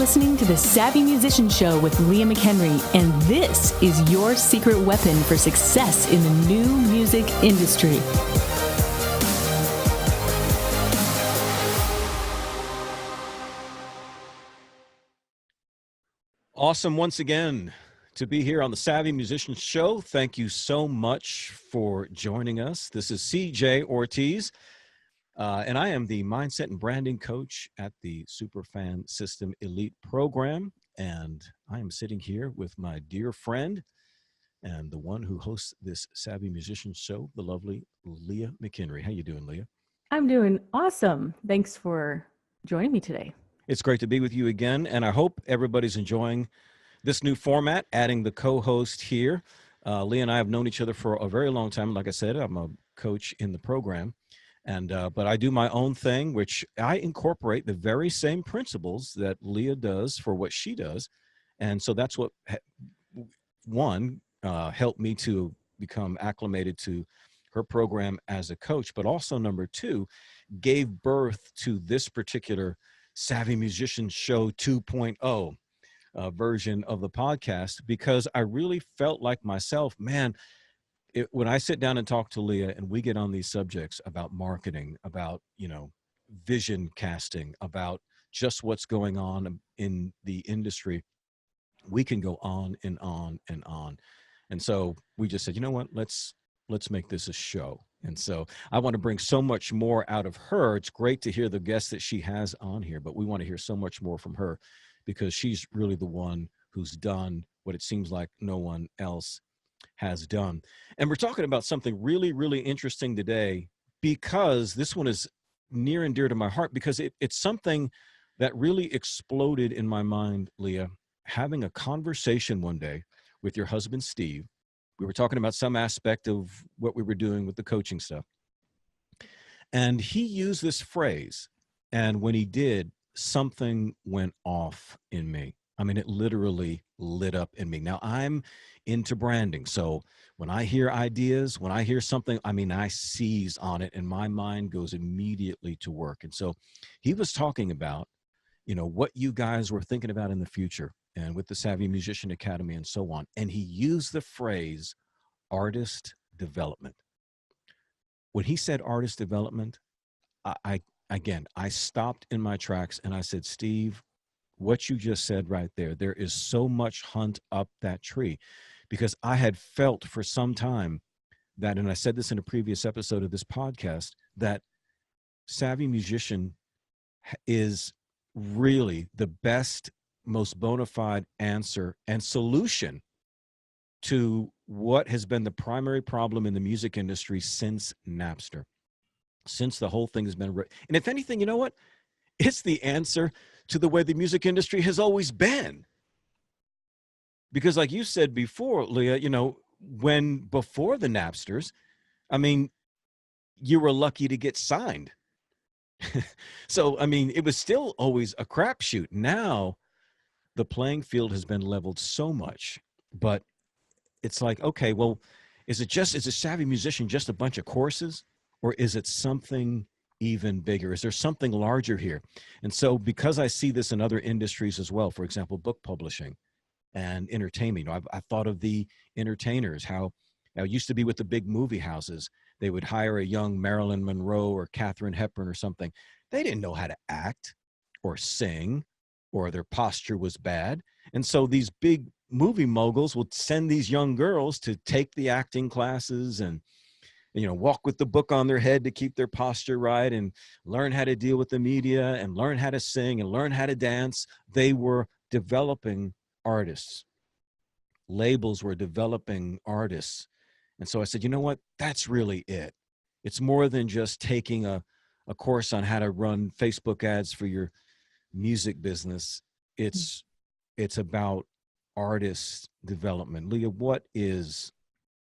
listening to the Savvy Musician Show with Leah McHenry, and this is your secret weapon for success in the new music industry. Awesome once again to be here on the Savvy Musician Show. Thank you so much for joining us. This is CJ Ortiz, and I am the Mindset and Branding Coach at the Superfan System Elite Program. And I am sitting here with my dear friend and the one who hosts this Savvy Musician Show, the lovely Leah McHenry. How you doing, Leah? I'm doing awesome. Thanks for joining me today. It's great to be with you again, and I hope everybody's enjoying this new format, adding the co-host here. Leah and I have known each other for a very long time. Like I said, I'm a coach in the program, and but I do my own thing, which I incorporate the very same principles that Leah does for what she does. And so that's what, helped me to become acclimated to her program as a coach, but also number two, gave birth to this particular Savvy Musician Show 2.0 version of the podcast, because I really felt like myself, man, when I sit down and talk to Leah and we get on these subjects about marketing, about, vision casting, about just what's going on in the industry, we can go on and on and on. And so we just said, you know what, let's make this a show. And so I want to bring so much more out of her. It's great to hear the guests that she has on here, but we want to hear so much more from her because she's really the one who's done what it seems like no one else has done. And we're talking about something really, really interesting today, because this one is near and dear to my heart, because it's something that really exploded in my mind, Leah, having a conversation one day with your husband, Steve. We were talking about some aspect of what we were doing with the coaching stuff. And he used this phrase. And when he did, something went off in me. I mean, it literally lit up in me. Now, I'm into branding. So when I hear ideas, when I hear something, I seize on it and my mind goes immediately to work. And so he was talking about, what you guys were thinking about in the future, and with the Savvy Musician Academy and so on. And he used the phrase artist development. When he said artist development, I stopped in my tracks and I said, Steve, what you just said right there is so much hunt up that tree, because I had felt for some time that, and I said this in a previous episode of this podcast, that Savvy Musician is really the best, most bona fide answer and solution to what has been the primary problem in the music industry since Napster, since the whole thing has been written. And if anything, you know what? It's the answer to the way the music industry has always been. Because like you said before, Leah, before the Napsters, you were lucky to get signed. So, it was still always a crapshoot. Now, the playing field has been leveled so much, but it's like, okay, well, is a Savvy Musician just a bunch of courses, or is it something even bigger? Is there something larger here? And so, because I see this in other industries as well, for example, book publishing and entertainment, I thought of the entertainers, how it used to be with the big movie houses. They would hire a young Marilyn Monroe or Katharine Hepburn or something. They didn't know how to act or sing, or their posture was bad. And so these big movie moguls would send these young girls to take the acting classes and, walk with the book on their head to keep their posture right and learn how to deal with the media and learn how to sing and learn how to dance. They were developing artists. Labels were developing artists. And so I said, you know what? That's really it. It's more than just taking a course on how to run Facebook ads for your music business. It's about artist development. Leah, what is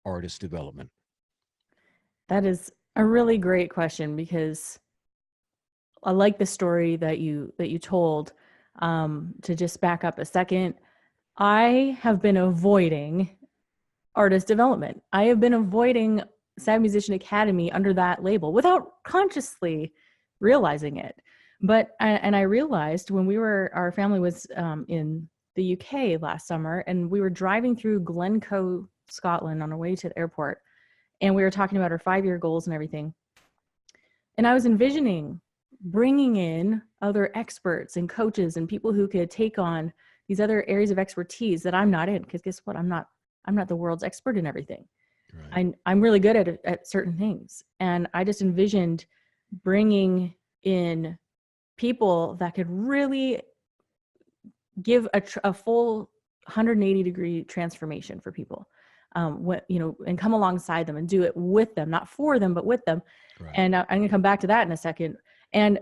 artist development? That is a really great question, because I like the story that you told. To just back up a second, I have been avoiding artist development. I have been avoiding Savvy Musician Academy under that label without consciously realizing it. But and I realized when our family was in the UK last summer, and we were driving through Glencoe, Scotland, on our way to the airport, and we were talking about our 5-year goals and everything. And I was envisioning bringing in other experts and coaches and people who could take on these other areas of expertise that I'm not in. Because guess what? I'm not the world's expert in everything. Right. I'm really good at certain things. And I just envisioned bringing in people that could really give a full 180-degree transformation for people, and come alongside them and do it with them, not for them, but with them. Right. And I'm going to come back to that in a second. And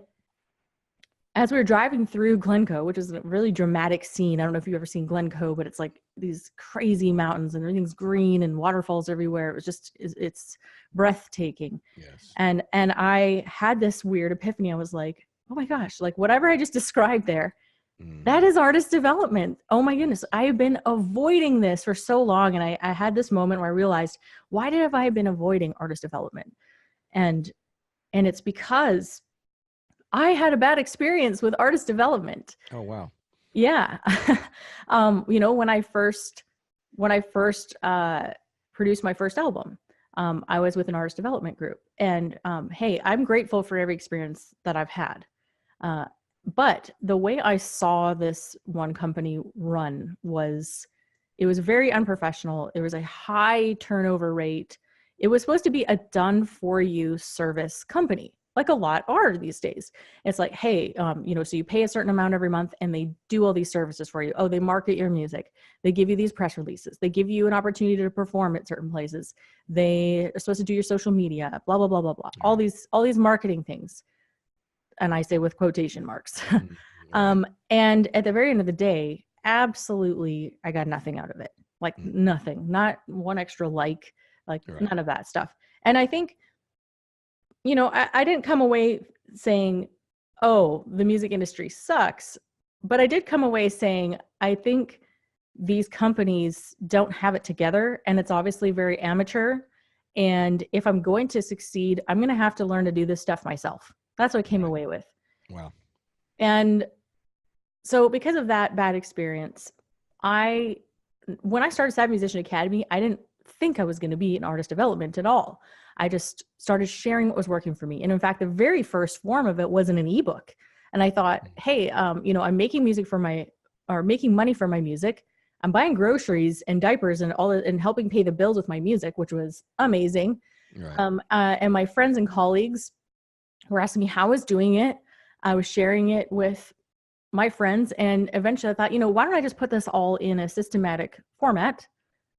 as we were driving through Glencoe, which is a really dramatic scene, I don't know if you've ever seen Glencoe, but it's like these crazy mountains and everything's green and waterfalls everywhere. It was just, it's breathtaking. Yes. And I had this weird epiphany. I was like, oh my gosh, like whatever I just described there, that is artist development. Oh my goodness. I have been avoiding this for so long. And I had this moment where I realized, why have I been avoiding artist development? And it's because I had a bad experience with artist development. Oh, wow. Yeah. When I first produced my first album, I was with an artist development group, and hey, I'm grateful for every experience that I've had. But the way I saw this one company run it was very unprofessional. It was a high turnover rate. It was supposed to be a done for you service company, like a lot are these days. It's like, hey, so you pay a certain amount every month and they do all these services for you. Oh, they market your music. They give you these press releases. They give you an opportunity to perform at certain places. They are supposed to do your social media, blah, blah, blah, blah, blah. All these marketing things. And I say with quotation marks. And at the very end of the day, absolutely, I got nothing out of it. Like nothing, not one extra none of that stuff. And I think, I didn't come away saying, oh, the music industry sucks. But I did come away saying, I think these companies don't have it together, and it's obviously very amateur. And if I'm going to succeed, I'm going to have to learn to do this stuff myself. That's what I came away with. Wow. And so because of that bad experience, when I started Savvy Musician Academy, I didn't think I was going to be in artist development at all. I just started sharing what was working for me. And in fact, the very first form of it wasn't an ebook. And I thought, hey, I'm making making money for my music. I'm buying groceries and diapers and helping pay the bills with my music, which was amazing. Right. And my friends and colleagues were asking me how I was doing it. I was sharing it with my friends. And eventually I thought, why don't I just put this all in a systematic format?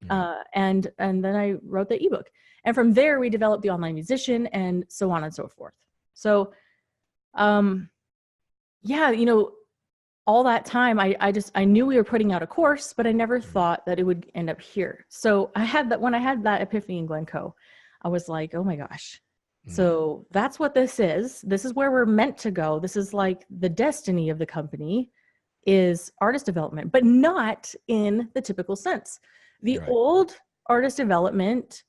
And then I wrote the ebook. And from there, we developed the Online Musician and so on and so forth. So, all that time, I knew we were putting out a course, but I never thought that it would end up here. So when I had that epiphany in Glencoe, I was like, oh my gosh. So that's what this is. This is where we're meant to go. This is like the destiny of the company is artist development, but not in the typical sense. The old artist development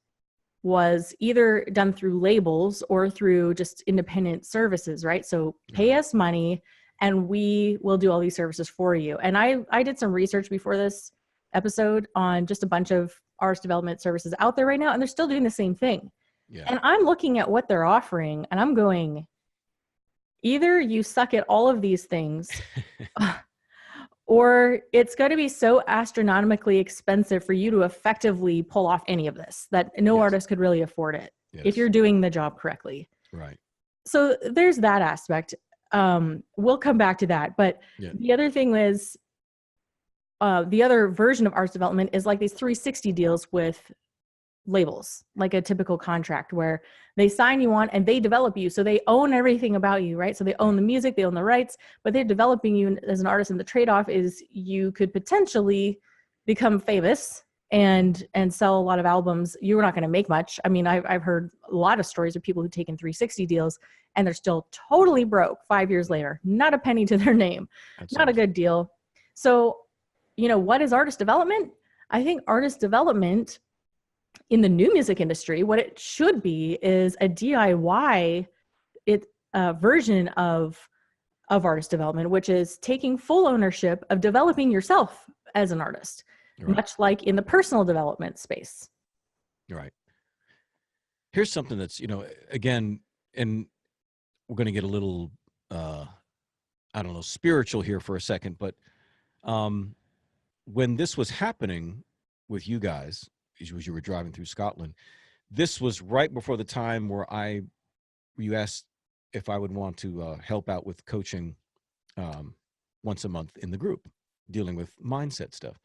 was either done through labels or through just independent services, right? So pay us money and we will do all these services for you. And I did some research before this episode on just a bunch of artist development services out there right now, and they're still doing the same thing. Yeah. And I'm looking at what they're offering and I'm going, either you suck at all of these things or it's going to be so astronomically expensive for you to effectively pull off any of this that no artist could really afford it if you're doing the job correctly. Right. So there's that aspect. We'll come back to that. But the other thing is, the other version of artist development is like these 360 deals with labels, like a typical contract where they sign you on and they develop you. So they own everything about you, right? So they own the music, they own the rights, but they're developing you as an artist. And the trade-off is you could potentially become famous and sell a lot of albums. You're not going to make much. I mean, I've heard a lot of stories of people who've taken 360 deals and they're still totally broke 5 years later, not a penny to their name. That's not a good deal. So, what is artist development? I think artist development in the new music industry, what it should be is a DIY version of of artist development, which is taking full ownership of developing yourself as an artist, Right. much like in the personal development space. Right. Here's something that's, again, and we're going to get a little, I don't know, spiritual here for a second, but when this was happening with you guys, as you were driving through Scotland, this was right before the time where you asked if I would want to help out with coaching once a month in the group, dealing with mindset stuff.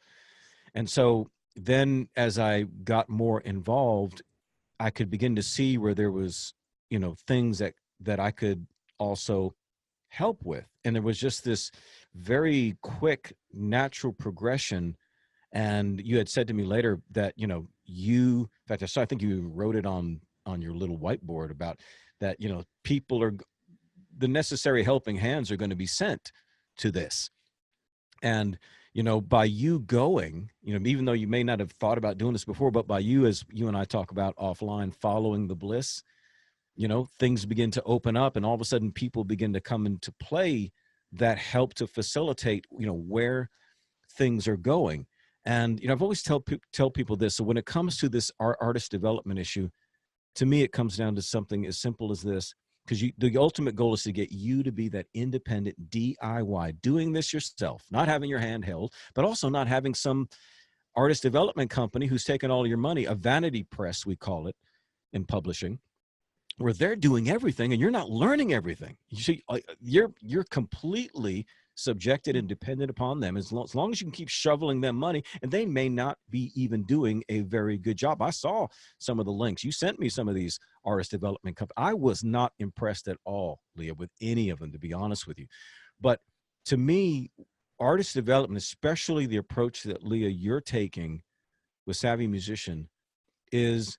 And so then as I got more involved, I could begin to see where there was, things that I could also help with. And there was just this very quick, natural progression. And you had said to me later that, in fact, I think you wrote it on your little whiteboard about that, the necessary helping hands are going to be sent to this. And, by you going, even though you may not have thought about doing this before, but by you, as you and I talk about offline, following the bliss, things begin to open up, and all of a sudden people begin to come into play that help to facilitate, where things are going. And, I've always tell people this. So when it comes to this artist development issue, to me, it comes down to something as simple as this, because the ultimate goal is to get you to be that independent DIY, doing this yourself, not having your hand held, but also not having some artist development company who's taken all your money, a vanity press, we call it in publishing, where they're doing everything and you're not learning everything. You see, you're completely subjected and dependent upon them as long as you can keep shoveling them money, and they may not be even doing a very good job. I saw some of the links. You sent me some of these artist development companies. I was not impressed at all, Leah, with any of them, to be honest with you. But to me, artist development, especially the approach that, Leah, you're taking with Savvy Musician, it's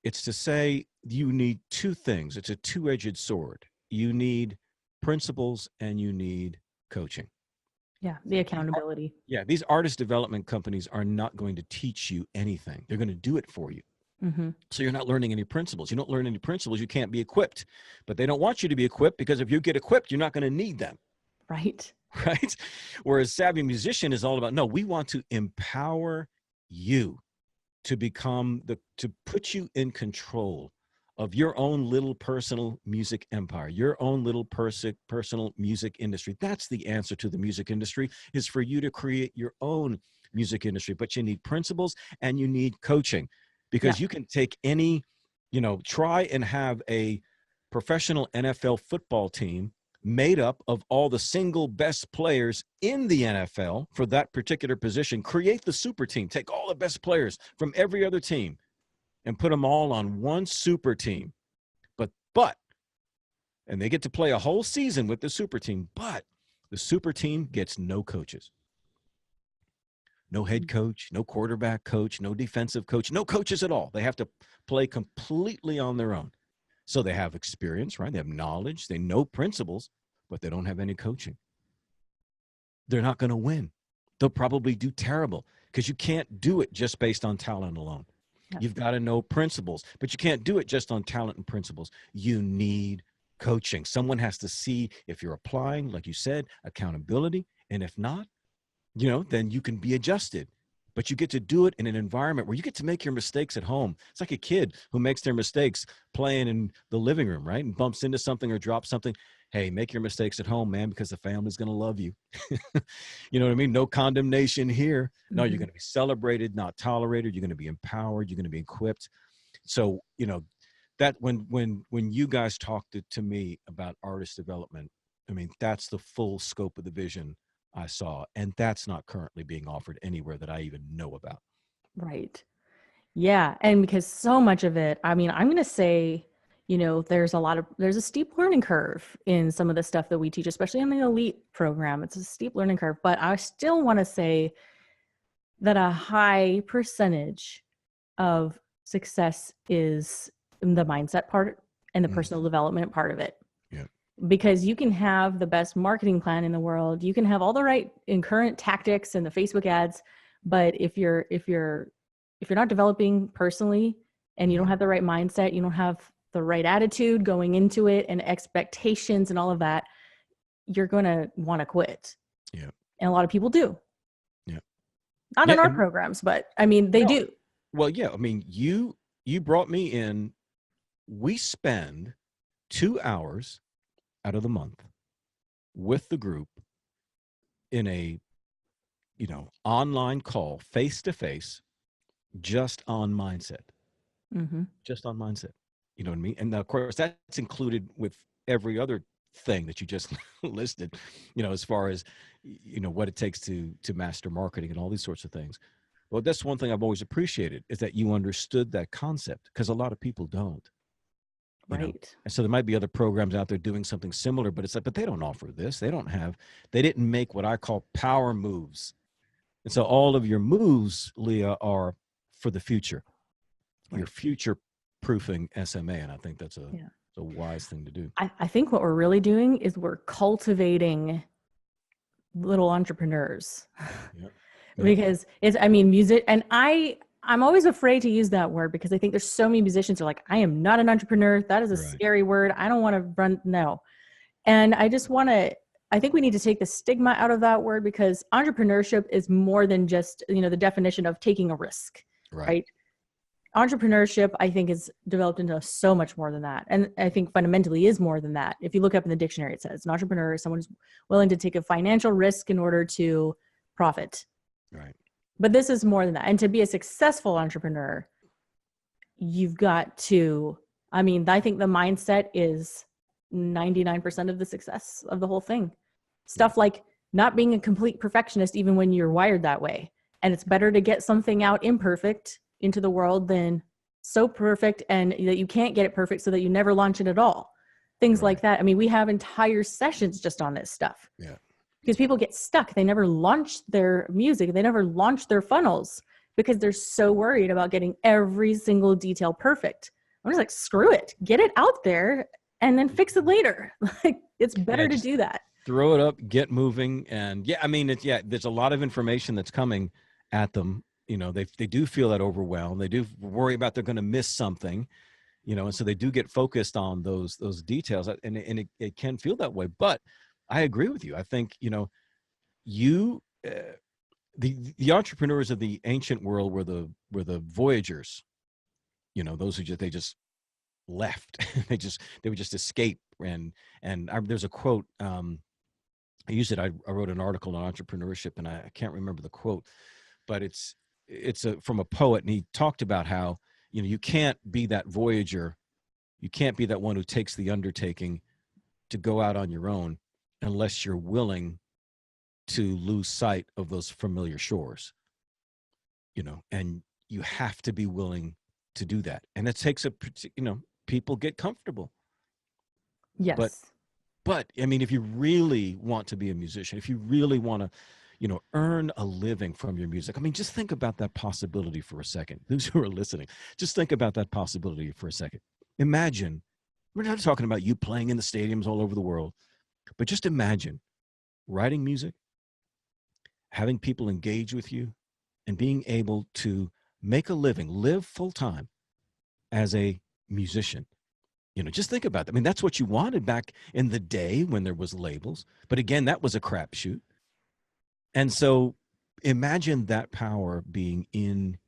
to say you need two things. It's a two-edged sword. You need principles and you need coaching. Yeah, the accountability. Yeah, these artist development companies are not going to teach you anything. They're going to do it for you. Mm-hmm. So you're not learning any principles. You don't learn any principles, you can't be equipped. But they don't want you to be equipped, because if you get equipped, you're not going to need them. Right. Right? Whereas Savvy Musician is all about, no, we want to empower you to to put you in control of your own little personal music empire, your own little personal music industry. That's the answer to the music industry, is for you to create your own music industry. But you need principles and you need coaching, because you can take any, try and have a professional NFL football team made up of all the single best players in the NFL for that particular position. Create the super team, take all the best players from every other team and put them all on one super team. But, and they get to play a whole season with the super team, but the super team gets no coaches. No head coach, no quarterback coach, no defensive coach, no coaches at all. They have to play completely on their own. So they have experience, right? They have knowledge, they know principles, but they don't have any coaching. They're not going to win. They'll probably do terrible, because you can't do it just based on talent alone. Yep. You've got to know principles, but you can't do it just on talent and principles. You need coaching. Someone has to see if you're applying, like you said, accountability. And if not, then you can be adjusted. But you get to do it in an environment where you get to make your mistakes at home. It's like a kid who makes their mistakes playing in the living room, right? And bumps into something or drops something. Hey, make your mistakes at home, man, because the family's going to love you. You know what I mean? No condemnation here. No, you're going to be celebrated, not tolerated. You're going to be empowered. You're going to be equipped. So, that when you guys talked to me about artist development, I mean, that's the full scope of the vision I saw. And that's not currently being offered anywhere that I even know about. Right. Yeah. And because so much of it, I mean, I'm going to say, there's a steep learning curve in some of the stuff that we teach, especially in the elite program. It's a steep learning curve, but I still want to say that a high percentage of success is the mindset part and the personal development part of it. Yeah. Because you can have the best marketing plan in the world, you can have all the right and current tactics and the Facebook ads, but if you're not developing personally and you don't have the right mindset, you don't have the right attitude going into it and expectations and all of that, you're going to want to quit. Yeah. And a lot of people do. Yeah. Not Yeah. in our programs, but I mean, they do. Well, yeah. I mean, you brought me in. We spend 2 hours out of the month with the group in a, online call, face to face, just on mindset, just on mindset. You know what I mean? And of course, that's included with every other thing that you just listed, as far as, what it takes to master marketing and all these sorts of things. Well, that's one thing I've always appreciated, is that you understood that concept, because a lot of people don't. Right. And so there might be other programs out there doing something similar, but it's like, but they don't offer this. They didn't make what I call power moves. And so all of your moves, Leah, are for the future. Right. You're future proofing SMA. And I think that's a wise thing to do. I think what we're really doing is we're cultivating little entrepreneurs. Yep. Because music, and I'm always afraid to use that word, because I think there's so many musicians who are like, I am not an entrepreneur. That is a scary word. I don't want to run. No. And I think we need to take the stigma out of that word, because entrepreneurship is more than just, the definition of taking a risk, right? Entrepreneurship, I think, is developed into so much more than that. And I think fundamentally is more than that. If you look up in the dictionary, it says an entrepreneur is someone who's willing to take a financial risk in order to profit. Right. But this is more than that. And to be a successful entrepreneur, you've got to, I think the mindset is 99% of the success of the whole thing. Stuff like not being a complete perfectionist, even when you're wired that way. And it's better to get something out imperfect into the world than so perfect and that you can't get it perfect, so that you never launch it at all. Things like that. We have entire sessions just on this stuff. Yeah. Because people get stuck. They never launch their music. They never launch their funnels, because they're so worried about getting every single detail perfect. I'm just like, screw it. Get it out there and then fix it later. Like, it's better to do that. Throw it up, get moving. And there's a lot of information that's coming at them. They do feel that overwhelmed. They do worry about they're going to miss something, and so they do get focused on those details, and it can feel that way. But I agree with you. I think, the entrepreneurs of the ancient world were the voyagers, those who they just left. they would just escape. And there's a quote, I used it. I wrote an article on entrepreneurship, and I can't remember the quote, but it's from a poet, and he talked about how, you can't be that voyager. You can't be that one who takes the undertaking to go out on your own unless you're willing to lose sight of those familiar shores, and you have to be willing to do that. And it takes people get comfortable. Yes. But if you really want to be a musician, if you really want to, earn a living from your music, just think about that possibility for a second. Those who are listening, just think about that possibility for a second. Imagine, we're not talking about you playing in the stadiums all over the world, but just imagine writing music, having people engage with you, and being able to make a living, live full time as a musician. Just think about that. That's what you wanted back in the day when there was labels. But again, that was a crapshoot. And so imagine that power being in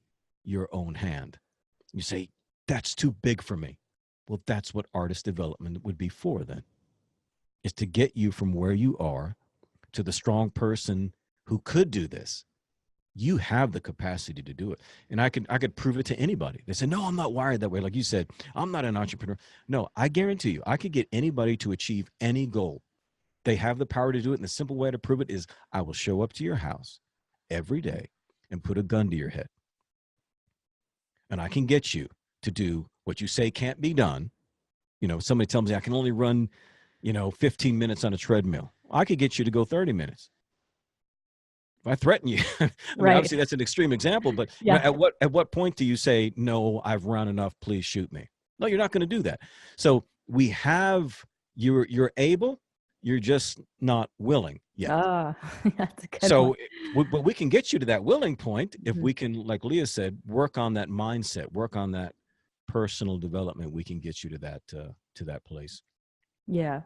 your own hand. You say, that's too big for me. Well, that's what artist development would be for then, is to get you from where you are to the strong person who could do this. You have the capacity to do it. And I could prove it to anybody. They say, no, I'm not wired that way. Like you said, I'm not an entrepreneur. No, I guarantee you, I could get anybody to achieve any goal. They have the power to do it. And the simple way to prove it is, I will show up to your house every day and put a gun to your head. And I can get you to do what you say can't be done. Somebody tells me I can only run, 15 minutes on a treadmill. I could get you to go 30 minutes. If I threaten you, obviously that's an extreme example, but at what point do you say, no, I've run enough, please shoot me? No, you're not going to do that. So we have, you're able, you're just not willing yet. That's a good point. But we can get you to that willing point if we can, like Leah said, work on that mindset, work on that personal development. We can get you to that place. Yeah.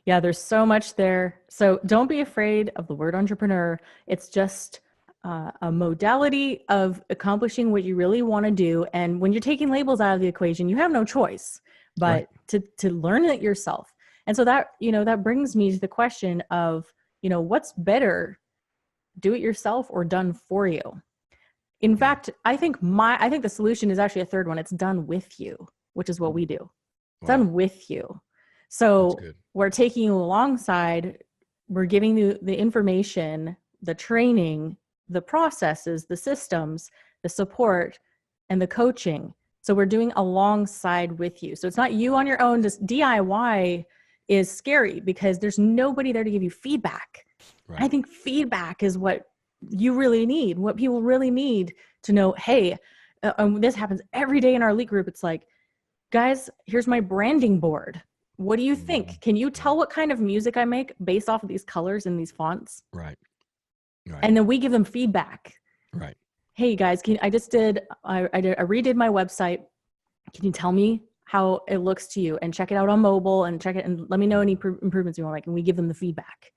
Yeah, there's so much there. So don't be afraid of the word entrepreneur. It's just a modality of accomplishing what you really want to do. And when you're taking labels out of the equation, you have no choice Right. but to learn it yourself. And so that, that brings me to the question of, what's better, do it yourself or done for you? In fact, I think the solution is actually a third one. It's done with you, which is what we do. Wow. Done with you. That's So good. we're taking you alongside, we're giving you the information, the training, the processes, the systems, the support, and the coaching. So we're doing alongside with you. So it's not you on your own. Just DIY is scary because there's nobody there to give you feedback. Right. I think feedback is what you really need, what people really need to know. Hey, this happens every day in our elite group. It's like, guys, here's my branding board. What do you think? Can you tell what kind of music I make based off of these colors and these fonts? Right. Right. And then we give them feedback. Right. Hey guys, I redid my website. Can you tell me how it looks to you, and check it out on mobile and check it and let me know any improvements you want to make? And we give them the feedback.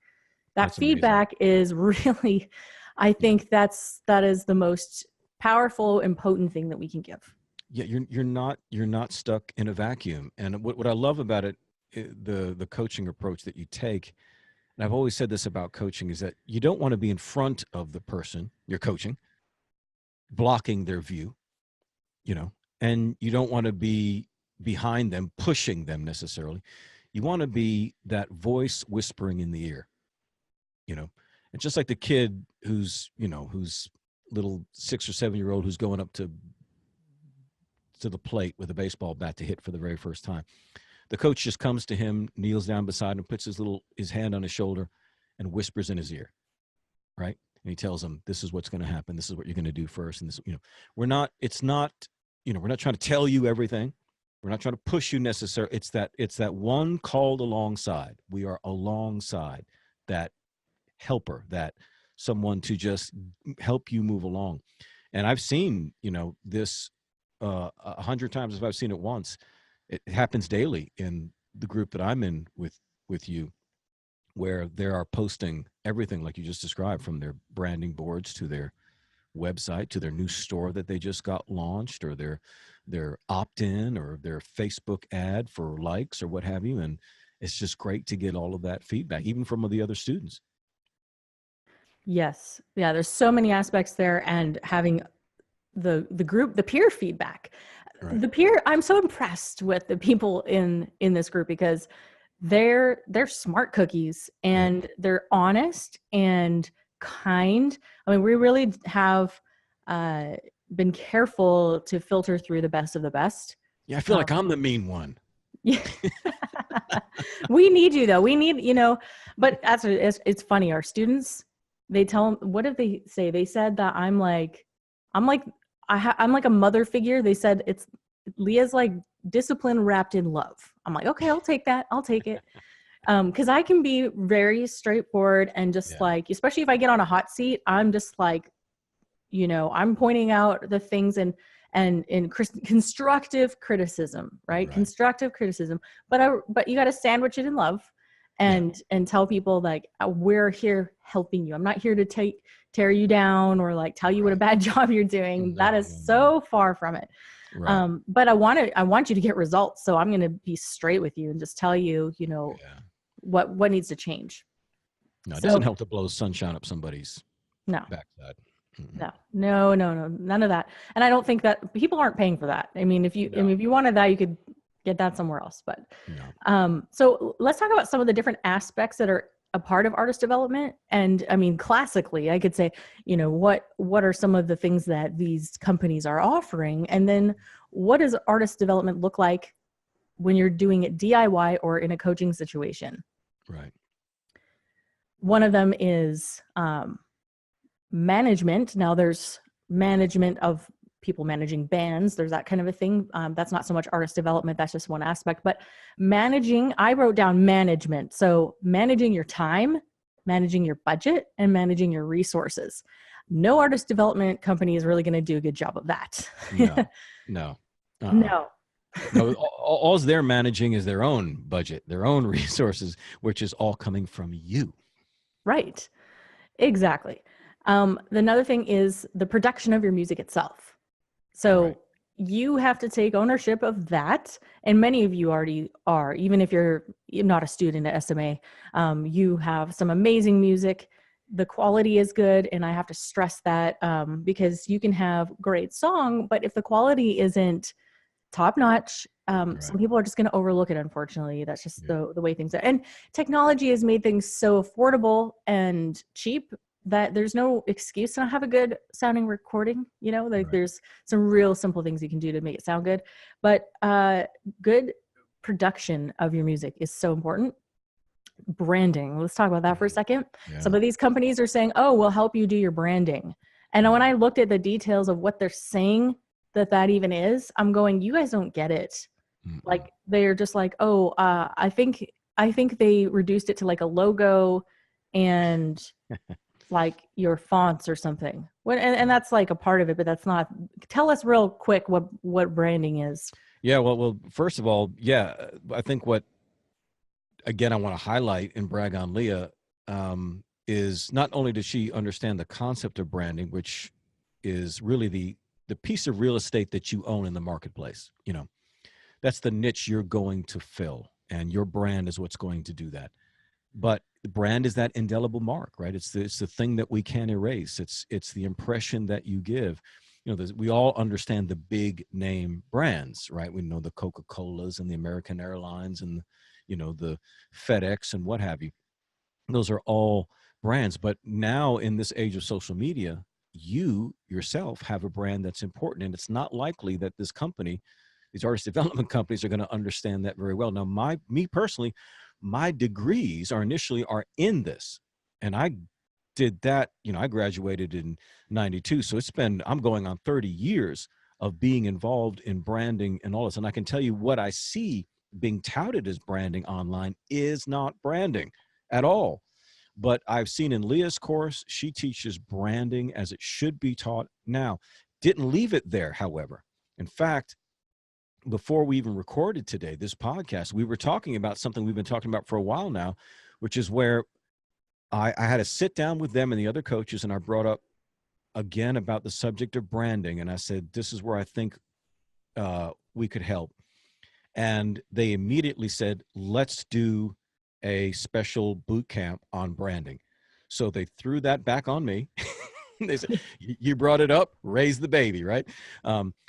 That feedback is really, I think that is the most powerful and potent thing that we can give. Yeah, you're not stuck in a vacuum. And what I love about it, the coaching approach that you take, and I've always said this about coaching, is that you don't want to be in front of the person you're coaching, blocking their view, and you don't want to be behind them, pushing them necessarily. You want to be that voice whispering in the ear, and just like the kid who's little 6 or 7 year old who's going up to the plate with a baseball bat to hit for the very first time. The coach just comes to him, kneels down beside him, puts his hand on his shoulder and whispers in his ear. Right. And he tells him, this is what's going to happen. This is what you're going to do first. And this, we're not trying to tell you everything. We're not trying to push you necessarily. It's that one called alongside. We are alongside that helper, that someone to just help you move along. And I've seen, this 100 times if I've seen it once. It happens daily in the group that I'm in with you, where they are posting everything like you just described, from their branding boards to their website to their new store that they just got launched, or their opt-in or their Facebook ad for likes or what have you. And it's just great to get all of that feedback, even from the other students. Yes. Yeah. There's so many aspects there, and having the group, the peer feedback, right. I'm so impressed with the people in this group, because they're smart cookies, and they're honest and kind. I mean, we really have been careful to filter through the best of the best. Yeah. I feel like I'm the mean one. Yeah. We need you though. We need, but it's funny. Our students, they tell them, what did they say? They said that I'm like a mother figure. They said Leah's like discipline wrapped in love. I'm like, okay, I'll take that. I'll take it. Cause I can be very straightforward and just like, especially if I get on a hot seat, I'm just like, I'm pointing out the things and constructive criticism, right? Constructive criticism, but you got to sandwich it in love and tell people like, we're here helping you. I'm not here to tear you down or like tell you what a bad job you're doing. That is so far from it. Right. But I want you to get results. So I'm going to be straight with you and just tell you, what needs to change. No, it doesn't help to blow sunshine up somebody's backside. No, none of that. And I don't think that people aren't paying for that. I mean, if you wanted that, you could get that somewhere else. But so let's talk about some of the different aspects that are a part of artist development. And I mean, classically, I could say, what are some of the things that these companies are offering? And then what does artist development look like when you're doing it DIY or in a coaching situation? Right. One of them is management. Now there's management of people managing bands. There's that kind of a thing. That's not so much artist development. That's just one aspect. But managing, I wrote down management. So managing your time, managing your budget, and managing your resources. No artist development company is really going to do a good job of that. No. No. No, all they're managing is their own budget, their own resources, which is all coming from you. Right. Exactly. Another thing is the production of your music itself. So Right. you have to take ownership of that. And many of you already are, even if you're not a student at SMA. You have some amazing music. The quality is good. And I have to stress that because you can have great song, but if the quality isn't top notch, Right. some people are just going to overlook it. Unfortunately, that's just Yeah. the way things are. And technology has made things so affordable and cheap that there's no excuse to not have a good sounding recording. You know, like Right. there's some real simple things you can do to make it sound good. But good production of your music is so important. Branding. Let's talk about that for a second. Some Yeah. of these companies are saying, "Oh, we'll help you do your branding." And when I looked at the details of what they're saying that even is, I'm going, "You guys don't get it." Mm-mm. Like they're just like, "Oh, I think they reduced it to like a logo and like your fonts or something." And that's like a part of it, but that's not. Tell us real quick what branding is. Yeah. Well, first of all, yeah, I think what, again, I want to highlight and brag on Leah, is not only does she understand the concept of branding, which is really the piece of real estate that you own in the marketplace. You know, that's the niche you're going to fill, and your brand is what's going to do that. But the brand is that indelible mark, right? It's the thing that we can't erase. It's the impression that you give. You know, we all understand the big name brands, right? We know the Coca-Colas and the American Airlines and, you know, the FedEx and what have you. Those are all brands. But now in this age of social media, you yourself have a brand that's important. And it's not likely that this company, these artist development companies, are going to understand that very well. Now, me personally, my degrees are in this. And I did that, you know, I graduated in 92. So I'm going on 30 years of being involved in branding and all this. And I can tell you what I see being touted as branding online is not branding at all. But I've seen in Leah's course, she teaches branding as it should be taught now. Didn't leave it there, however. In fact, before we even recorded today, this podcast, we were talking about something we've been talking about for a while now, which is where I had to sit down with them and the other coaches, and I brought up again about the subject of branding. And I said, this is where I think we could help. And they immediately said, let's do a special boot camp on branding. So they threw that back on me. They said, you brought it up, raise the baby, right?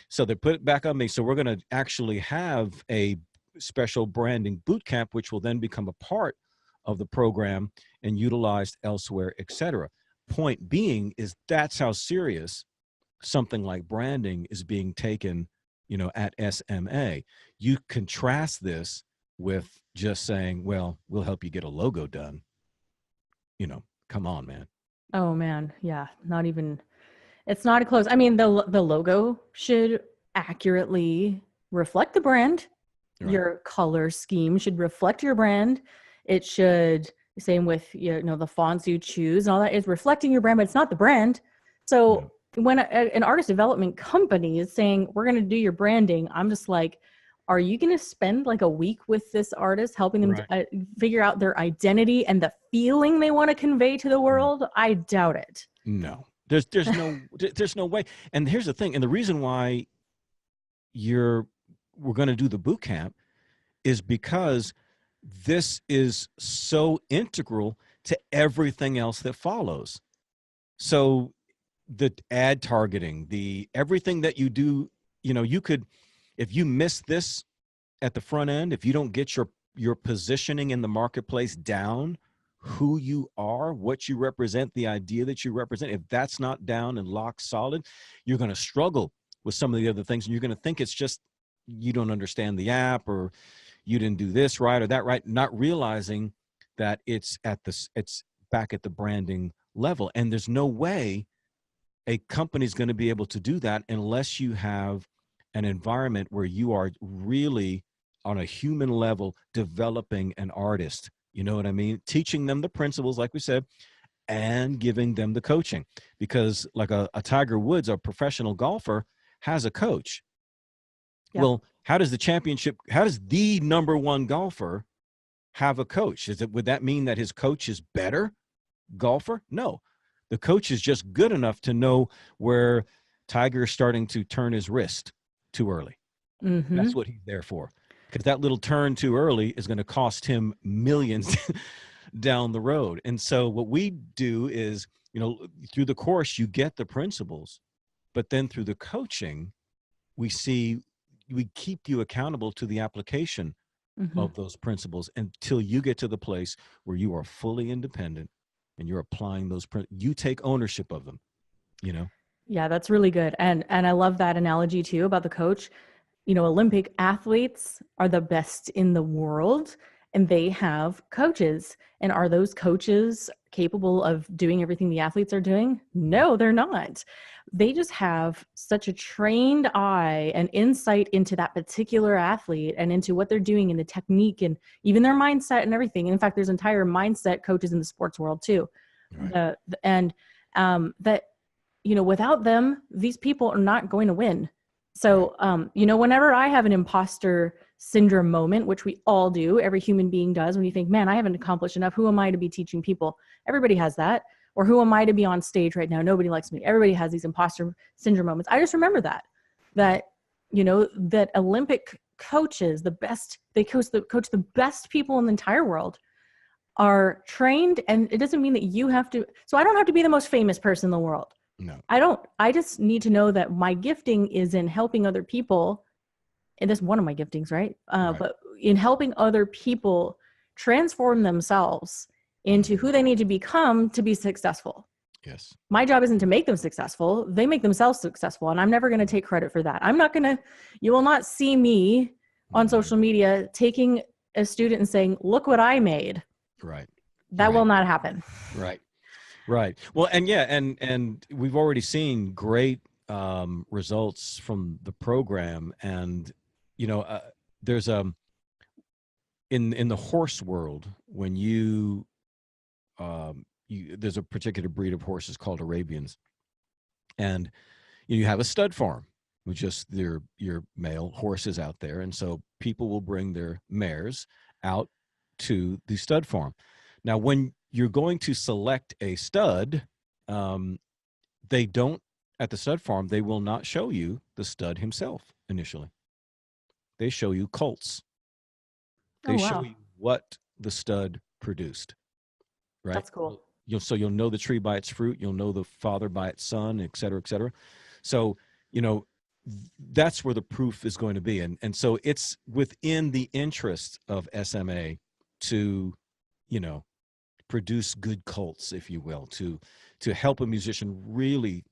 So they put it back on me. So we're going to actually have a special branding boot camp, which will then become a part of the program and utilized elsewhere, et cetera. Point being is that's how serious something like branding is being taken, you know, at SMA. You contrast this with just saying, well, we'll help you get a logo done. You know, come on, man. Oh man, yeah, not even. It's not close. I mean, the logo should accurately reflect the brand. Right. Your color scheme should reflect your brand. It should, same with, you know, the fonts you choose and all that is reflecting your brand, but it's not the brand. Yeah. So when an artist development company is saying we're going to do your branding, I'm just like, are you going to spend like a week with this artist helping them Right. figure out their identity and the feeling they want to convey to the Right. world? I doubt it. No, there's no way. And here's the thing. And the reason why we're going to do the boot camp is because this is so integral to everything else that follows. So the ad targeting, the everything that you do, you know, you could, if you miss this at the front end, if you don't get your positioning in the marketplace down, who you are, what you represent, the idea that you represent, if that's not down and locked solid, you're going to struggle with some of the other things. And you're going to think it's just you don't understand the app, or you didn't do this right or that right, not realizing that it's back at the branding level. And there's no way a company's going to be able to do that unless you have an environment where you are really on a human level developing an artist. You know what I mean? Teaching them the principles, like we said, and giving them the coaching. Because like a Tiger Woods, a professional golfer, has a coach. Yep. Well, How does the number one golfer have a coach? Would that mean that his coach is better golfer? No. The coach is just good enough to know where Tiger is starting to turn his wrist too early. Mm-hmm. That's what he's there for. Because that little turn too early is going to cost him millions down the road. And so what we do is, through the course, you get the principles, but then through the coaching, we keep you accountable to the application of those principles until you get to the place where you are fully independent and you're applying those you take ownership of them, Yeah, that's really good. And I love that analogy too about the coach. Olympic athletes are the best in the world and they have coaches. And are those coaches capable of doing everything the athletes are doing? No, they're not. They just have such a trained eye and insight into that particular athlete and into what they're doing and the technique and even their mindset and everything. And in fact, there's entire mindset coaches in the sports world too. Right. Without them, these people are not going to win. So, whenever I have an imposter syndrome moment, which we all do, every human being does, when you think, man, I haven't accomplished enough. Who am I to be teaching people? Everybody has that. Or who am I to be on stage right now? Nobody likes me. Everybody has these imposter syndrome moments. I just remember that Olympic coaches, the best, they coach the best people in the entire world, are trained. And it doesn't mean that you have to, so I don't have to be the most famous person in the world. No, I don't. I just need to know that my gifting is in helping other people. And that's one of my giftings, right? Right. But in helping other people transform themselves into who they need to become to be successful. Yes. My job isn't to make them successful. They make themselves successful. And I'm never going to take credit for that. You will not see me on social media taking a student and saying, look what I made. Right. That will not happen. Right. Right. Well, and we've already seen great results from the program. And, there's in the horse world, when there's a particular breed of horses called Arabians, and you have a stud farm with just your male horses out there. And so people will bring their mares out to the stud farm. Now, when you're going to select a stud, they don't, at the stud farm, they will not show you the stud himself initially. They show you colts. They show you what the stud produced, right? That's cool. You'll know the tree by its fruit. You'll know the father by its son, et cetera, et cetera. So, that's where the proof is going to be. And so it's within the interest of SMA to, produce good colts, if you will, to help a musician really,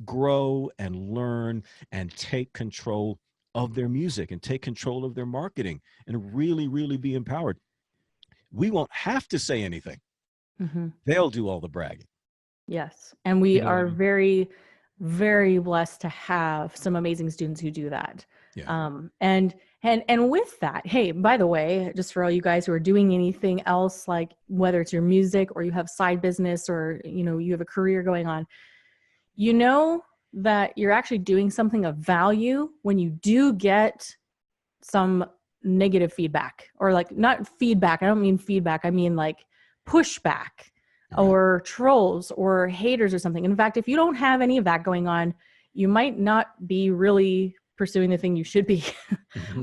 grow and learn and take control of their music and take control of their marketing and really, really be empowered. We won't have to say anything. Mm-hmm. They'll do all the bragging. Yes. And we are very, very blessed to have some amazing students who do that. Yeah. And with that, hey, by the way, just for all you guys who are doing anything else, like whether it's your music or you have side business or, you have a career going on, that you're actually doing something of value when you do get some negative feedback, or like not feedback. I don't mean feedback. I mean like pushback or trolls or haters or something. In fact, if you don't have any of that going on, you might not be really pursuing the thing you should be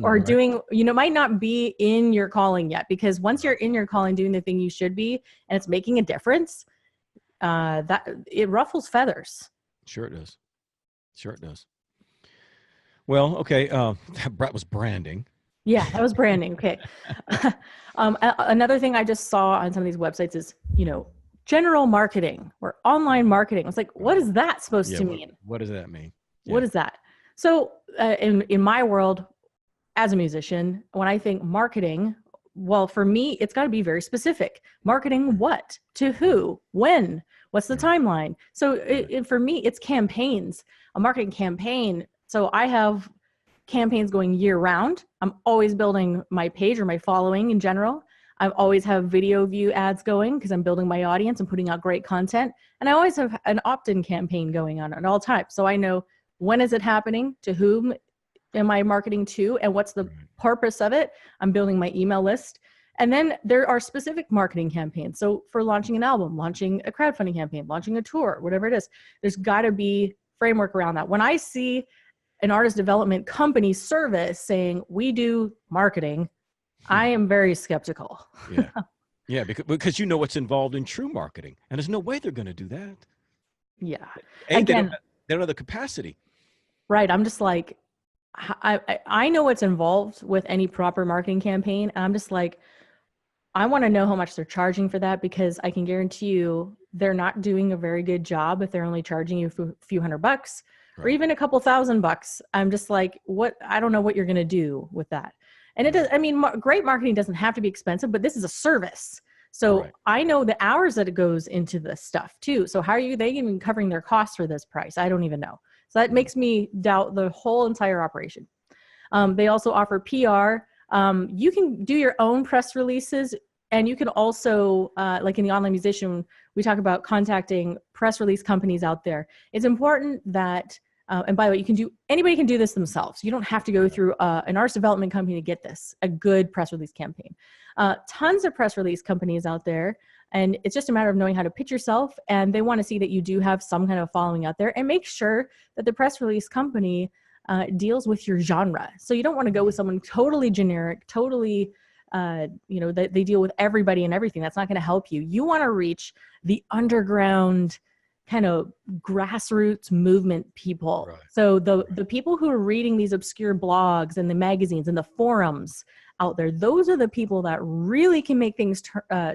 or doing, might not be in your calling yet, because once you're in your calling, doing the thing you should be, and it's making a difference, that it ruffles feathers. Sure it does. Sure it does. Well, okay. That was branding. Yeah, that was branding. Okay. Another thing I just saw on some of these websites is, general marketing or online marketing. It's like, what is that supposed to mean? What does that mean? Yeah. What is that? So in my world, as a musician, when I think marketing, well, for me, it's got to be very specific. Marketing what? To who? When? What's the timeline? So for me, it's campaigns, a marketing campaign. So I have campaigns going year round. I'm always building my page or my following in general. I always have video view ads going because I'm building my audience and putting out great content. And I always have an opt-in campaign going on at all times. So I know when is it happening, to whom am I marketing to, and what's the Right. purpose of it? I'm building my email list. And then there are specific marketing campaigns. So for launching an album, launching a crowdfunding campaign, launching a tour, whatever it is, there's got to be framework around that. When I see an artist development company service saying we do marketing, I am very skeptical. Yeah. Yeah, because you know what's involved in true marketing, and there's no way they're going to do that. Yeah. They Again, don't have the capacity. right. I'm just like, I know what's involved with any proper marketing campaign. And I'm just like, I want to know how much they're charging for that, because I can guarantee you they're not doing a very good job if they're only charging you a few $100 or Right. even a couple $1,000. I'm just like, what? I don't know what you're going to do with that. And it does. I mean, great marketing doesn't have to be expensive, but this is a service. So Right. I know the hours that it goes into this stuff too. So how are they even covering their costs for this price? I don't even know. So that makes me doubt the whole entire operation. They also offer PR. You can do your own press releases, and you can also, like in the Online Musician, we talk about contacting press release companies out there. It's important that, and by the way, anybody can do this themselves. You don't have to go through an artist development company to get this, a good press release campaign. Tons of press release companies out there, and it's just a matter of knowing how to pitch yourself, and they want to see that you do have some kind of following out there, and make sure that the press release company deals with your genre. So you don't want to go with someone totally generic, totally, they deal with everybody and everything. That's not going to help you. You want to reach the underground kind of grassroots movement people. Right. So the people who are reading these obscure blogs and the magazines and the forums out there, those are the people that really can make things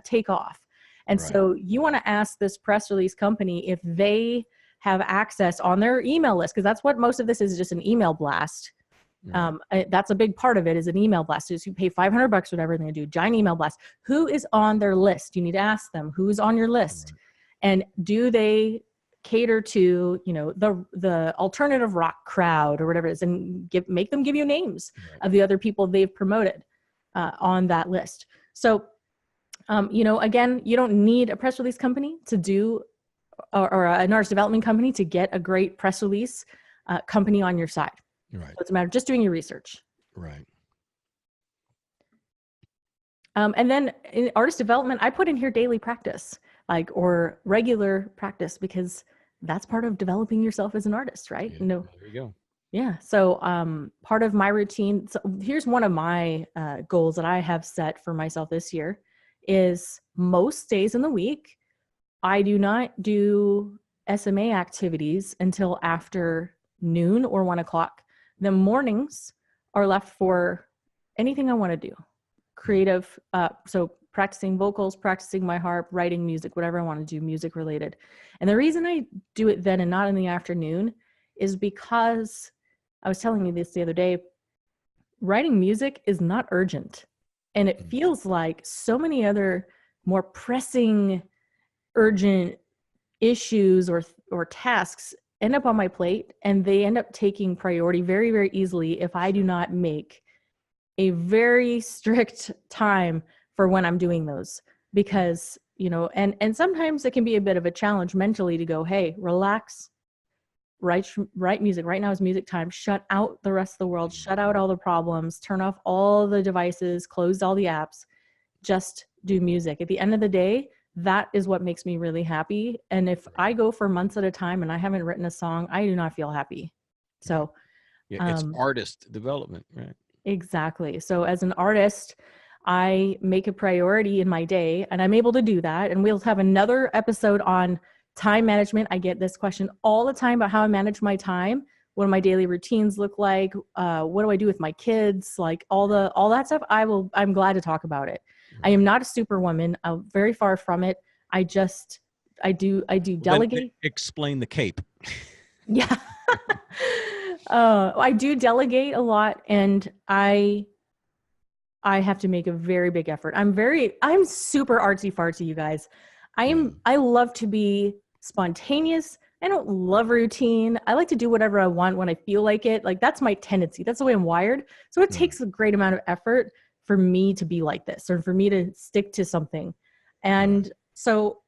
take off. And Right. so you want to ask this press release company if they have access on their email list, because that's what most of this is, just an email blast. Right. That's a big part of it, is an email blast. Is you pay $500, whatever they're going to do, giant email blast. Who is on their list? You need to ask them who's on your list, and do they cater to the alternative rock crowd or whatever it is, and make them give you names of the other people they've promoted on that list. So again, you don't need a press release company to do, or an artist development company to get a great press release company on your side. Right. So it's a matter of just doing your research. Right. And then in artist development, I put in here daily practice, or regular practice, because that's part of developing yourself as an artist, right? Yeah, there you go. Yeah. So part of my routine, so here's one of my goals that I have set for myself this year, is most days in the week, I do not do SMA activities until after noon or 1 o'clock. The mornings are left for anything I want to do. Creative, so practicing vocals, practicing my harp, writing music, whatever I want to do, music related. And the reason I do it then and not in the afternoon is because I was telling you this the other day, writing music is not urgent. And it feels like so many other more pressing, urgent issues or tasks end up on my plate, and they end up taking priority very, very easily if I do not make a very strict time for when I'm doing those. Because, and sometimes it can be a bit of a challenge mentally to go, hey, relax, write music. Right now is music time. Shut out the rest of the world. Shut out all the problems. Turn off all the devices. Close all the apps. Just do music. At the end of the day, that is what makes me really happy. And if I go for months at a time and I haven't written a song, I do not feel happy. So it's artist development, right? Exactly. So as an artist, I make a priority in my day, and I'm able to do that. And we'll have another episode on time management. I get this question all the time about how I manage my time. What do my daily routines look like? What do I do with my kids? Like all that stuff. I'm glad to talk about it. I am not a superwoman. I'm very far from it. I do delegate. Explain the cape. Yeah. I do delegate a lot, and I have to make a very big effort. I'm super artsy fartsy, you guys. I love to be spontaneous. I don't love routine. I like to do whatever I want when I feel like it. Like, that's my tendency. That's the way I'm wired. So it takes a great amount of effort for me to be like this, or for me to stick to something. And so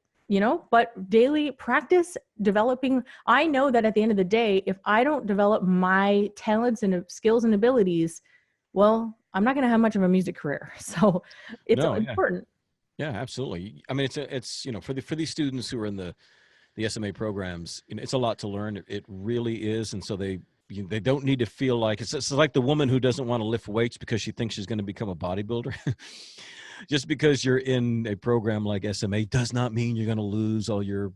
but daily practice developing. I know that at the end of the day, if I don't develop my talents and skills and abilities, well, I'm not going to have much of a music career. So it's No, yeah. important. Yeah, absolutely. I mean, it's for these students who are in the SMA programs, it's a lot to learn. It really is. And so they don't need to feel like it's like the woman who doesn't want to lift weights because she thinks she's going to become a bodybuilder. Just because you're in a program like SMA does not mean you're going to lose all your,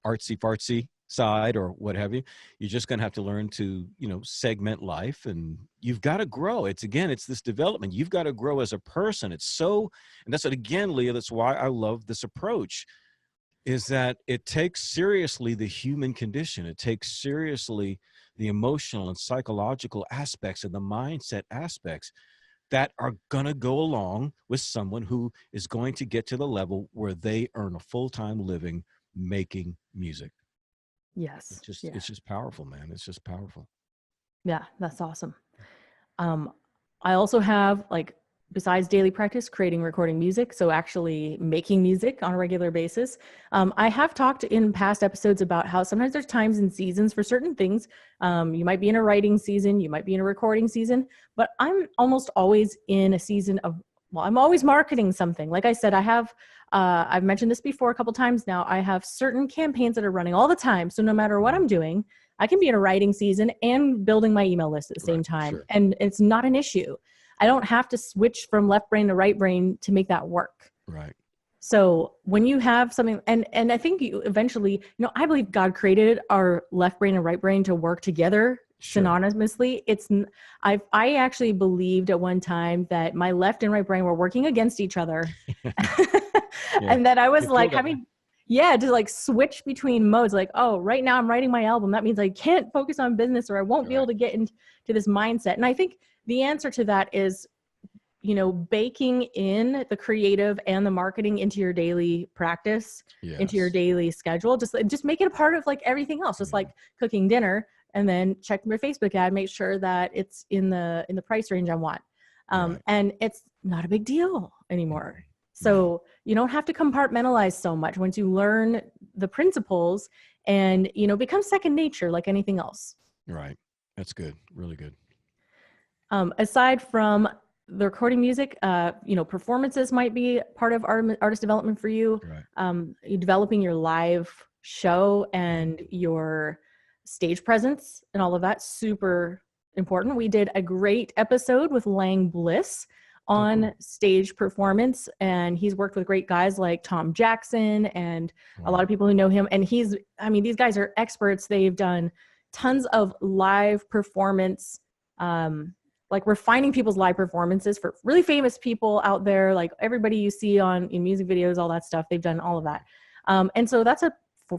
artsy fartsy side or what have you. You're just going to have to learn to, segment life, and you've got to grow. It's this development. You've got to grow as a person. And that's what, again, Leah, that's why I love this approach, is that it takes seriously the human condition. It takes seriously the emotional and psychological aspects and the mindset aspects that are going to go along with someone who is going to get to the level where they earn a full-time living making music. Yes. It's just powerful, man. It's just powerful. Yeah, that's awesome. I also have, besides daily practice, creating, recording music. So actually making music on a regular basis. I have talked in past episodes about how sometimes there's times and seasons for certain things. You might be in a writing season, you might be in a recording season, but I'm almost always in a season of, I'm always marketing something. Like I said, I've mentioned this before a couple times now. I have certain campaigns that are running all the time. So no matter what I'm doing, I can be in a writing season and building my email list at the same time. Sure. And it's not an issue. I don't have to switch from left brain to right brain to make that work. Right. So when you have something, and I think you eventually, I believe God created our left brain and right brain to work together synonymously. I actually believed at one time that my left and right brain were working against each other. And that I was to switch between modes. Like, oh, right now I'm writing my album. That means I can't focus on business, or I won't be able to get into this mindset. And I think the answer to that is, baking in the creative and the marketing into your daily practice, into your daily schedule. Just make it a part of everything else. Just like cooking dinner, and then check my Facebook ad, make sure that it's in the price range I want. And it's not a big deal anymore. So you don't have to compartmentalize so much once you learn the principles, and, become second nature like anything else. Right. That's good. Really good. Aside from the recording music, performances might be part of artist development for you. Right. Developing your live show and your stage presence and all of that, super important. We did a great episode with Lang Bliss on stage performance, and he's worked with great guys like Tom Jackson and a lot of people who know him. And these guys are experts. They've done tons of live performance, refining people's live performances for really famous people out there, like everybody you see in music videos, all that stuff. They've done all of that. And so that's a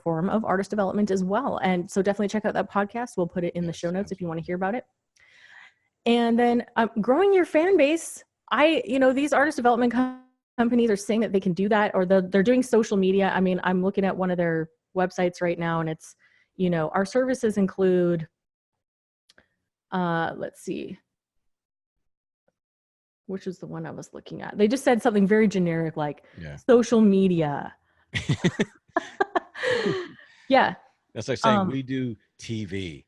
form of artist development as well. And so definitely check out that podcast. We'll put it in the show notes if you want to hear about it. And then growing your fan base. These artist development companies are saying that they can do that, or they're doing social media. I mean, I'm looking at one of their websites right now, and it's, our services include, let's see, which is the one I was looking at. They just said something very generic, like social media. Yeah. That's like saying we do TV.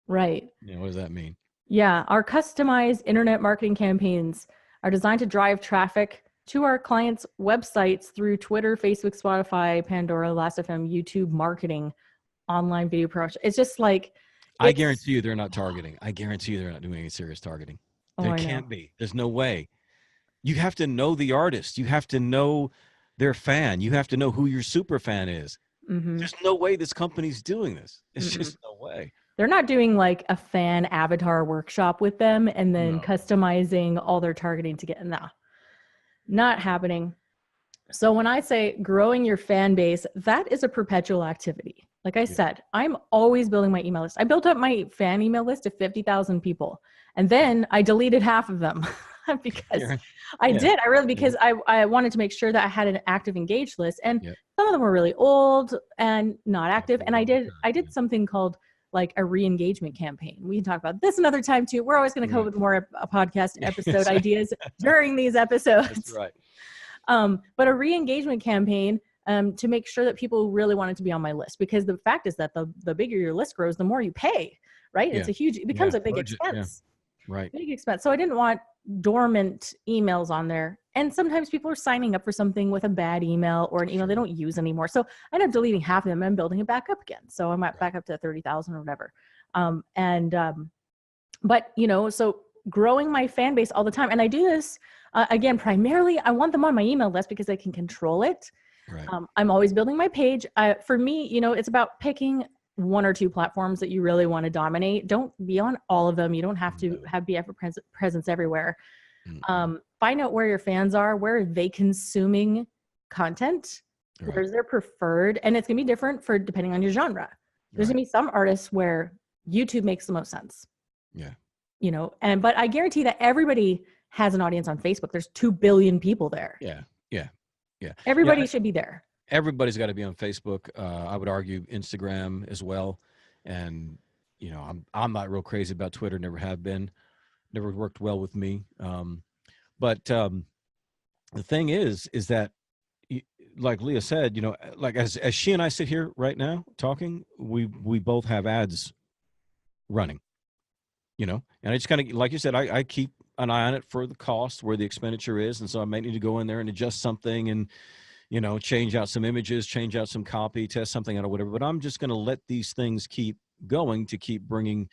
Right. What does that mean? Yeah. Our customized internet marketing campaigns are designed to drive traffic to our clients' websites through Twitter, Facebook, Spotify, Pandora, Last.fm, YouTube marketing, online video production. It's just I guarantee you they're not targeting. I guarantee you they're not doing any serious targeting. There can't be. There's no way. You have to know the artist. You have to know their fan. You have to know who your super fan is. Mm-hmm. There's no way this company's doing this. It's just no way. They're not doing a fan avatar workshop with them and then customizing all their targeting to get, not happening. So when I say growing your fan base, that is a perpetual activity. Like I said, I'm always building my email list. I built up my fan email list to 50,000 people, and then I deleted half of them because because I wanted to make sure that I had an active engaged list, and some of them were really old and not active. And I did something called a re-engagement campaign. We can talk about this another time too. We're always going to come up with more podcast episode ideas during these episodes. That's right. But a re-engagement campaign, to make sure that people really wanted to be on my list, because the fact is that the bigger your list grows, the more you pay, right? Yeah. It becomes a big Budget. Yeah. expense. Right. Big expense. So I didn't want dormant emails on there. And sometimes people are signing up for something with a bad email or an email they don't use anymore. So I ended up deleting half of them and building it back up again. So I'm back up to 30,000 or whatever. But so growing my fan base all the time. And I do this, again, primarily, I want them on my email list because I can control it. Right. I'm always building my page. For me, it's about picking one or two platforms that you really want to dominate. Don't be on all of them. You don't have to be ever presence everywhere. Find out where your fans are, where are they consuming content, where's their preferred, and it's gonna be different for depending on your genre. There's gonna be some artists where YouTube makes the most sense. Yeah. But I guarantee that everybody has an audience on Facebook. There's 2 billion people there. Yeah. Everybody should be there. Everybody's got to be on Facebook. I would argue Instagram as well. And, I'm not real crazy about Twitter. Never have been. Never worked well with me. But the thing is that, like Leah said, like as she and I sit here right now talking, we both have ads running, and I just kind of, like you said, I keep an eye on it for the cost, where the expenditure is. And so I might need to go in there and adjust something and, change out some images, change out some copy, test something out or whatever. But I'm just going to let these things keep going to keep bringing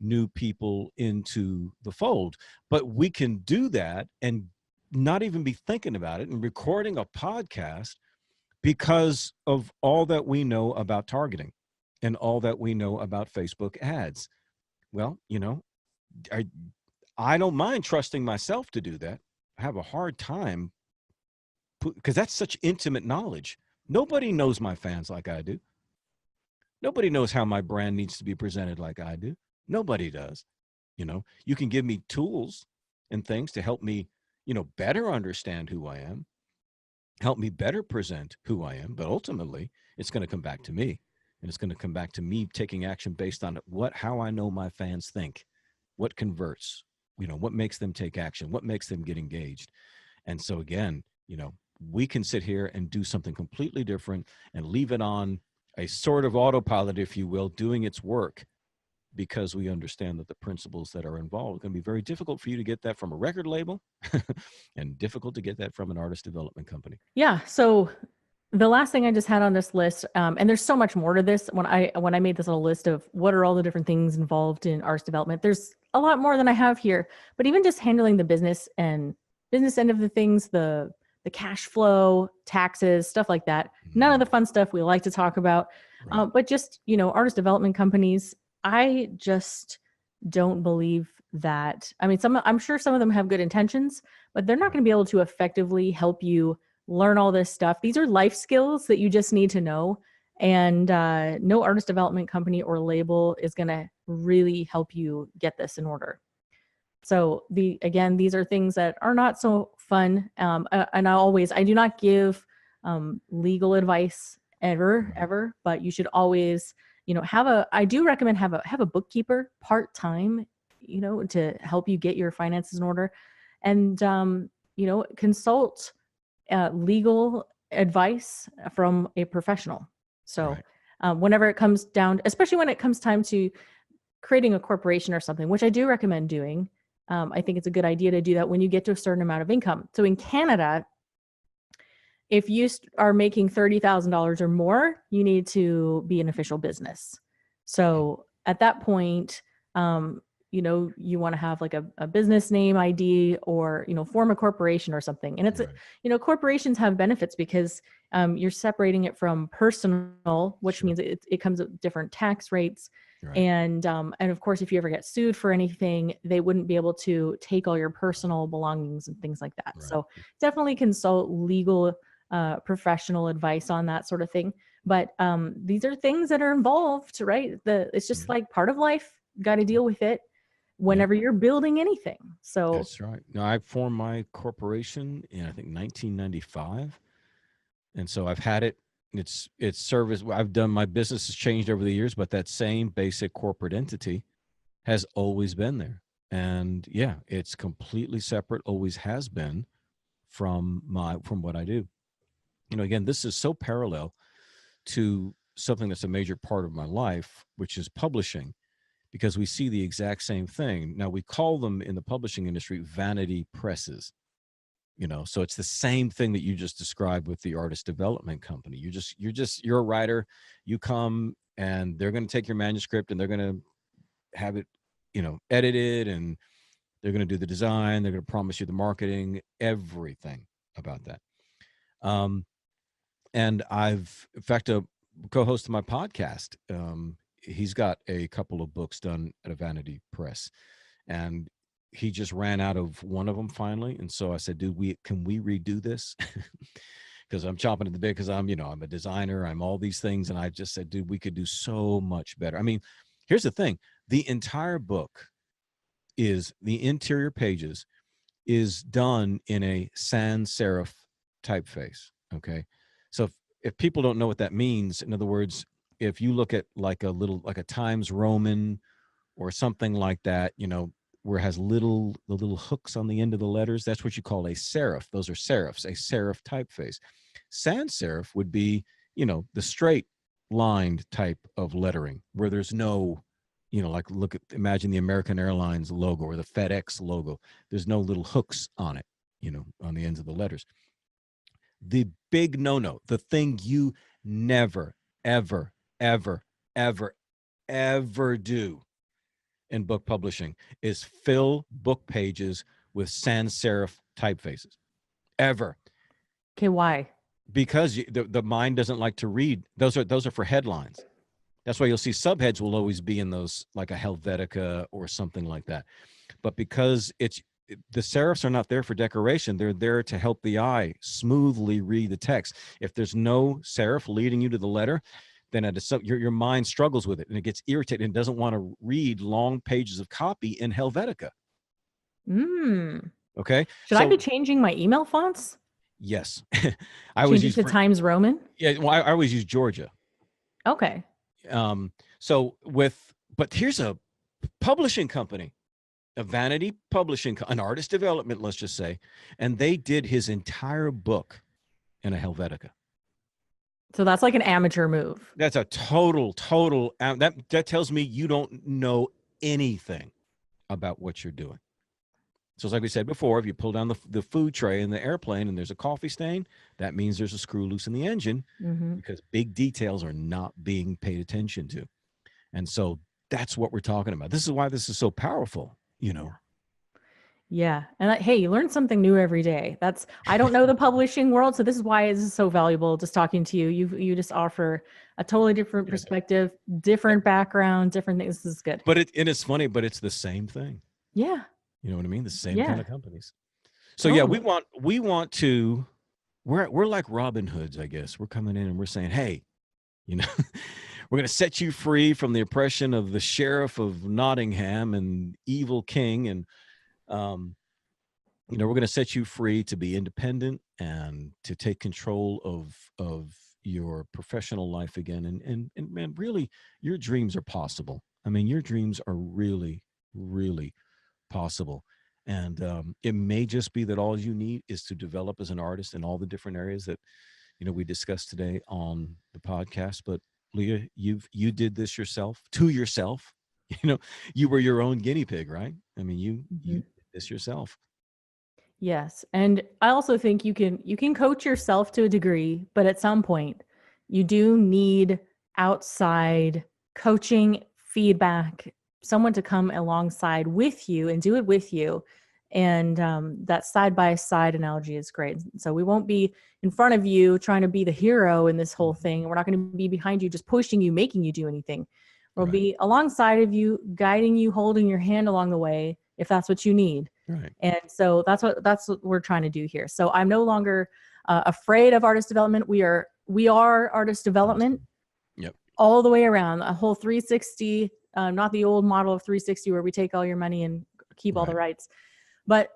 new people into the fold. But we can do that and not even be thinking about it and recording a podcast because of all that we know about targeting and all that we know about Facebook ads. Well, I don't mind trusting myself to do that. I have a hard time because that's such intimate knowledge. Nobody knows my fans like I do. Nobody knows how my brand needs to be presented like I do. Nobody does. You can give me tools and things to help me, better understand who I am, help me better present who I am. But ultimately, it's going to come back to me, and it's going to come back to me taking action based on how I know my fans think, what converts, what makes them take action, what makes them get engaged. And so again, we can sit here and do something completely different and leave it on a sort of autopilot, if you will, doing its work, because we understand that the principles that are involved are going to be very difficult for you to get that from a record label and difficult to get that from an artist development company. Yeah. So the last thing I just had on this list, and there's so much more to this. When I made this little list of what are all the different things involved in artist development, there's a lot more than I have here. But even just handling the business end of the things, the cash flow, taxes, stuff like that. None of the fun stuff we like to talk about. Right. But just, artist development companies, I just don't believe that. I mean, I'm sure some of them have good intentions, but they're not going to be able to effectively help you learn all this stuff. These are life skills that you just need to know. And no artist development company or label is going to really help you get this in order. So these are things that are not so fun. And I do not give legal advice ever, but you should always, I do recommend have a bookkeeper part-time, to help you get your finances in order, and, consult legal advice from a professional. So whenever it comes down, especially when it comes time to creating a corporation or something, which I do recommend doing, I think it's a good idea to do that when you get to a certain amount of income. So in Canada, if you are making $30,000 or more, you need to be an official business. So at that point, you want to have like a business name ID or, form a corporation or something. And it's, corporations have benefits because you're separating it from personal, which means it comes with different tax rates. Right. And of course, if you ever get sued for anything, they wouldn't be able to take all your personal belongings and things like that. Right. So definitely consult legal professional advice on that sort of thing. But these are things that are involved, right? It's just like part of life. Got to deal with it whenever you're building anything. So that's right. Now, I formed my corporation in, I think, 1995. And so I've had it. It's service. I've done, my business has changed over the years, but that same basic corporate entity has always been there. And yeah, it's completely separate, always has been from what I do. again, this is so parallel to something that's a major part of my life, which is publishing, because we see the exact same thing. Now, we call them in the publishing industry vanity presses. So it's the same thing that you just described with the artist development company. You're a writer. You come and they're going to take your manuscript and they're going to have it, edited, and they're going to do the design. They're going to promise you the marketing, everything about that. And in fact, a co-host of my podcast, he's got a couple of books done at a vanity press, and he just ran out of one of them finally. And so I said, dude, can we redo this? Because I'm chomping at the bit, because I'm a designer, I'm all these things. And I just said, dude, we could do so much better. I mean, here's the thing. The entire book the interior pages is done in a sans serif typeface. Okay. So if people don't know what that means, in other words, if you look at like a Times Roman or something like that, where it has the little hooks on the end of the letters, that's what you call a serif. Those are serifs, a serif typeface. Sans serif would be, the straight lined type of lettering where there's no, like imagine the American Airlines logo or the FedEx logo. There's no little hooks on it, on the ends of the letters. The big no-no, the thing you never, ever, ever, ever, ever do in book publishing is fill book pages with sans serif typefaces. Ever. Okay, why? Because the mind doesn't like to read. Those are for headlines. That's why you'll see subheads will always be in those, like a Helvetica or something like that. But because the serifs are not there for decoration, they're there to help the eye smoothly read the text. If there's no serif leading you to the letter, then your mind struggles with it and it gets irritated and doesn't want to read long pages of copy in Helvetica. Okay. Should I be changing my email fonts? Yes. I always use Times Roman. Yeah. Well, I always use Georgia. Okay. But here's a publishing company, a vanity publishing, an artist development, let's just say, and they did his entire book in a Helvetica. So that's like an amateur move. That's a total, that tells me you don't know anything about what you're doing. So it's like we said before, if you pull down the food tray in the airplane and there's a coffee stain, that means there's a screw loose in the engine, because big details are not being paid attention to. And so that's what we're talking about. This is why this is so powerful, Yeah. And hey, you learn something new every day. I don't know the publishing world. So this is why this is so valuable just talking to you. You just offer a totally different perspective, different background, different things. This is good. But it's funny, but it's the same thing. Yeah. You know what I mean? The same kind of companies. So yeah, we want to, we're like Robin Hoods, I guess. We're coming in and we're saying, hey, we're going to set you free from the oppression of the sheriff of Nottingham and evil king. And, we're going to set you free to be independent and to take control of your professional life again. And man, really, your dreams are possible. I mean, your dreams are really, really possible. And it may just be that all you need is to develop as an artist in all the different areas that, we discussed today on the podcast. But Leah, you did this to yourself. You were your own guinea pig, right? I mean, you did this yourself. Yes. And I also think you can coach yourself to a degree, but at some point you do need outside coaching, feedback, someone to come alongside with you and do it with you. And that side-by-side analogy is great. So we won't be in front of you trying to be the hero in this whole thing. We're not going to be behind you, just pushing you, making you do anything. We'll be alongside of you, guiding you, holding your hand along the way, if that's what you need. Right. And so that's what we're trying to do here. So I'm no longer afraid of artist development. We are artist development. Yep. All the way around, a whole 360, not the old model of 360 where we take all your money and keep all the rights. But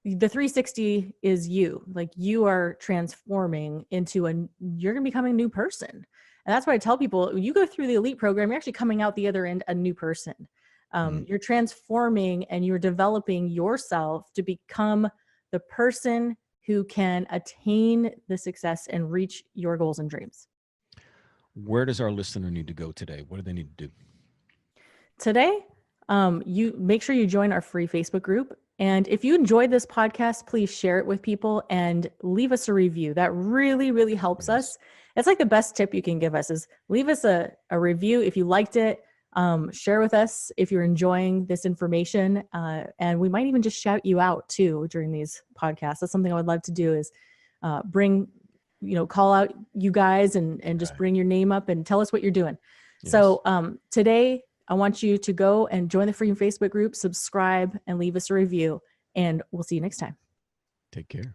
the 360 is you. Like, you are transforming into you're going to become a new person. And that's why I tell people, when you go through the elite program, you're actually coming out the other end a new person. You're transforming and you're developing yourself to become the person who can attain the success and reach your goals and dreams. Where does our listener need to go today? What do they need to do? Today, you make sure you join our free Facebook group. And if you enjoyed this podcast, please share it with people and leave us a review. That really, really helps us. It's like the best tip you can give us is leave us a review if you liked it. Share with us if you're enjoying this information. And we might even just shout you out too during these podcasts. That's something I would love to do is call out you guys and just bring your name up and tell us what you're doing. Yes. So today, I want you to go and join the free Facebook group, subscribe, and leave us a review. And we'll see you next time. Take care.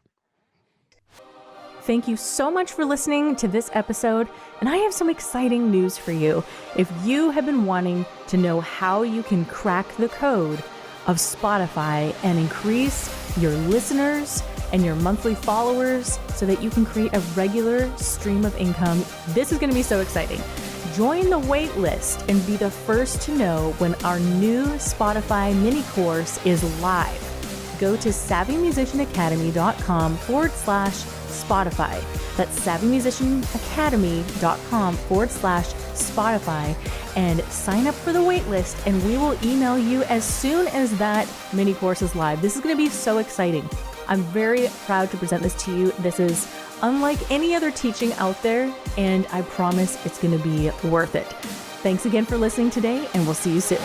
Thank you so much for listening to this episode. And I have some exciting news for you. If you have been wanting to know how you can crack the code of Spotify and increase your listeners and your monthly followers so that you can create a regular stream of income, this is going to be so exciting. Join the wait list and be the first to know when our new Spotify mini course is live. Go to savvymusicianacademy.com/Spotify. That's savvymusicianacademy.com/Spotify and sign up for the wait list, and we will email you as soon as that mini course is live. This is going to be so exciting. I'm very proud to present this to you. This is unlike any other teaching out there, and I promise it's going to be worth it. Thanks again for listening today, and we'll see you soon.